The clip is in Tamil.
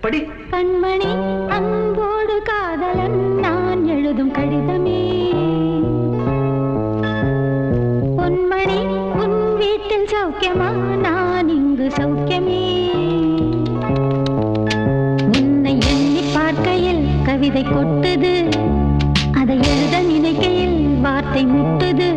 படி. கண்மணி அன்போடு காதலன் நான் எழுதும் கடிதமே. பொன்மணி உன் வீட்டில் சௌக்கியமா, நான் இங்கு சௌக்கியமே. உன்னை எண்ணி பார்க்கையில் கவிதை கொட்டுது, அதை எழுத நினைக்கையில் வார்த்தை முட்டுது.